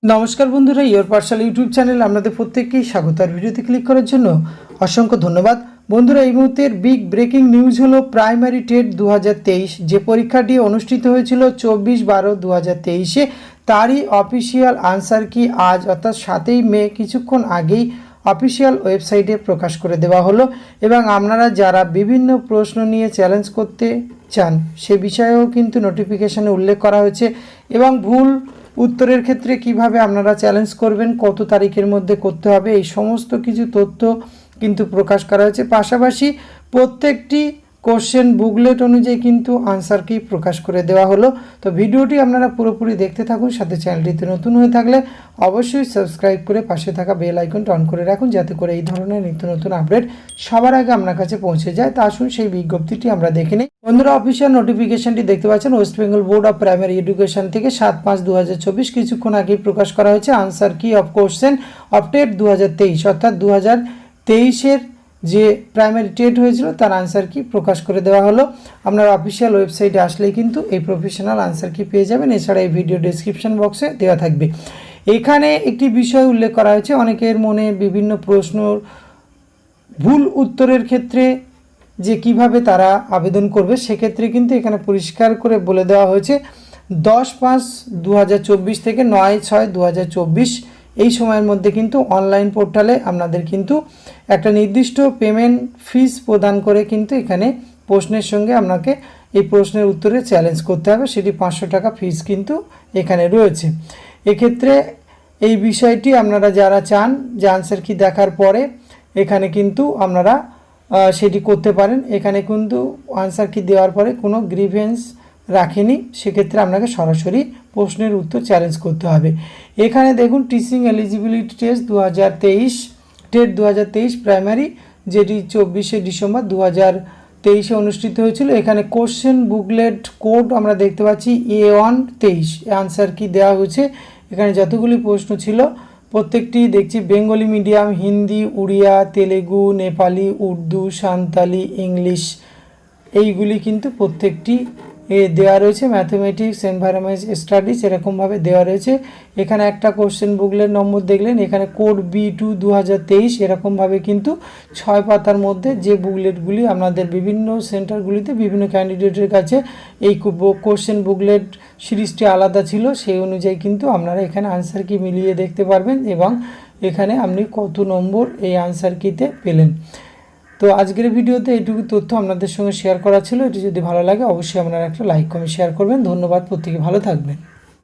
নমস্কার বন্ধুরা, your personal YouTube channel আপনাদের প্রত্যেককেই স্বাগত। আর ভিডিওতে ক্লিক করার জন্য অসংখ্য ধন্যবাদ। বন্ধুরা, এই মুহূর্তের বিগ ব্রেকিং নিউজ হলো প্রাইমারি টেট 2023 যে পরীক্ষাটি অনুষ্ঠিত হয়েছিল 24/12/2023 তারই অফিসিয়াল আনসার কি আজ অর্থাৎ 7ই মে কিছুক্ষণ আগেই অফিসিয়াল ওয়েবসাইটে প্রকাশ করে দেওয়া হলো। এবং আপনারা যারা বিভিন্ন প্রশ্ন নিয়ে চ্যালেঞ্জ করতে চান সে বিষয়েও কিন্তু নোটিফিকেশানে উল্লেখ করা হয়েছে এবং ভুল উত্তরের ক্ষেত্রে কিভাবে আপনারা চ্যালেঞ্জ করবেন, কত তারিখের মধ্যে করতে হবে, এই সমস্ত কিছু তথ্য কিন্তু প্রকাশ করা হয়েছে। পাশাপাশি প্রত্যেকটি কোশ্চেন বুকলেট অনুযায়ী কিন্তু আনসার কি প্রকাশ করে দেওয়া হলো। তো ভিডিওটি আপনারা পুরোপুরি দেখতে থাকুন। সাথে চ্যানেলটিতে নতুন হয়ে থাকলে অবশ্যই সাবস্ক্রাইব করে পাশে থাকা বেল আইকনটা অন করে রাখুন, যাতে করে এই ধরনের নিত্য নতুন আপডেট সবার আগে আপনার কাছে পৌঁছে যায়। তা আসুন সেই বিজ্ঞপ্তিটি আমরা দেখে নিই। বন্ধুরা, অফিসিয়াল নোটিফিকেশনটি দেখতে পাচ্ছেন West Bengal board of primary education থেকে 7/5/2024 কিছুক্ষণ আগেই প্রকাশ করা হয়েছে। আনসার কি অফ কোশ্চেন অফ টেট 2023 অর্থাৎ 2023-এর যে প্রাইমারি টেট হয়েছিল তার আনসার কি প্রকাশ করে দেওয়া হলো। আপনার অফিসিয়াল ওয়েবসাইটে আসলেই কিন্তু এই প্রফেশনাল আনসার কি পেয়ে যাবেন। এছাড়া এই ভিডিও ডেসক্রিপশন বক্সে দেওয়া থাকবে। এখানে একটি বিষয় উল্লেখ করা হয়েছে, অনেকের মনে বিভিন্ন প্রশ্ন, ভুল উত্তরের ক্ষেত্রে যে কিভাবে তারা আবেদন করবে সেক্ষেত্রে কিন্তু এখানে পরিষ্কার করে বলে দেওয়া হয়েছে 10/5/2024 থেকে 9/6/2024 এই সময়ের মধ্যে কিন্তু অনলাইন পোর্টালে আপনাদের কিন্তু একটা নির্দিষ্ট পেমেন্ট ফিস প্রদান করে কিন্তু এখানে প্রশ্নের সঙ্গে আপনাকে এই প্রশ্নের উত্তরে চ্যালেঞ্জ করতে হবে। সেটি 500 টাকা ফিস কিন্তু এখানে রয়েছে। এক্ষেত্রে এই বিষয়টি আপনারা যারা চান যে আনসার কি দেখার পরে এখানে কিন্তু আপনারা সেটি করতে পারেন। এখানে কিন্তু আনসার কি দেওয়ার পরে কোনো গ্রিভেন্স রাখেনি, সেক্ষেত্রে আপনাকে সরাসরি প্রশ্নের উত্তর চ্যালেঞ্জ করতে হবে। এখানে দেখুন teaching eligibility test 2023 TET 2023 primary, যেটি 24শে ডিসেম্বর 2023 অনুষ্ঠিত হয়েছিল। এখানে কোশ্চেন বুকলেট কোড আমরা দেখতে পাচ্ছি A1-23 আনসার কি দেওয়া হয়েছে। এখানে যতগুলি প্রশ্ন ছিল প্রত্যেকটি দেখছি বেঙ্গলি মিডিয়াম, হিন্দি, উড়িয়া, তেলেগু, নেপালি, উর্দু, সাঁওতালি, ইংলিশ, এইগুলি কিন্তু প্রত্যেকটি দেওয়া রয়েছে। ম্যাথমেটিক্স, এনভায়রনমেন্ট স্টাডিজ এরকমভাবে দেওয়া রয়েছে। এখানে একটা কোশ্চেন বুকলেট নম্বর দেখলেন, এখানে কোড B2 2023 এরকমভাবে কিন্তু 6 পাতার মধ্যে যে বুকলেটগুলি আপনাদের বিভিন্ন সেন্টারগুলিতে বিভিন্ন ক্যান্ডিডেটের কাছে এই কোশ্চেন বুকলেট সিরিজটি আলাদা ছিল, সেই অনুযায়ী কিন্তু আপনারা এখানে আনসার কি মিলিয়ে দেখতে পারবেন এবং এখানে আপনি কত নম্বর এই আনসার কিতে পেলেন। তো আজকের ভিডিওতে এইটুকু তথ্য আপনাদের সঙ্গে শেয়ার করা ছিল। এটি যদি ভালো লাগে অবশ্যই আপনারা একটা লাইক কমেন্ট শেয়ার করবেন। ধন্যবাদ, প্রত্যেকে ভালো থাকবেন।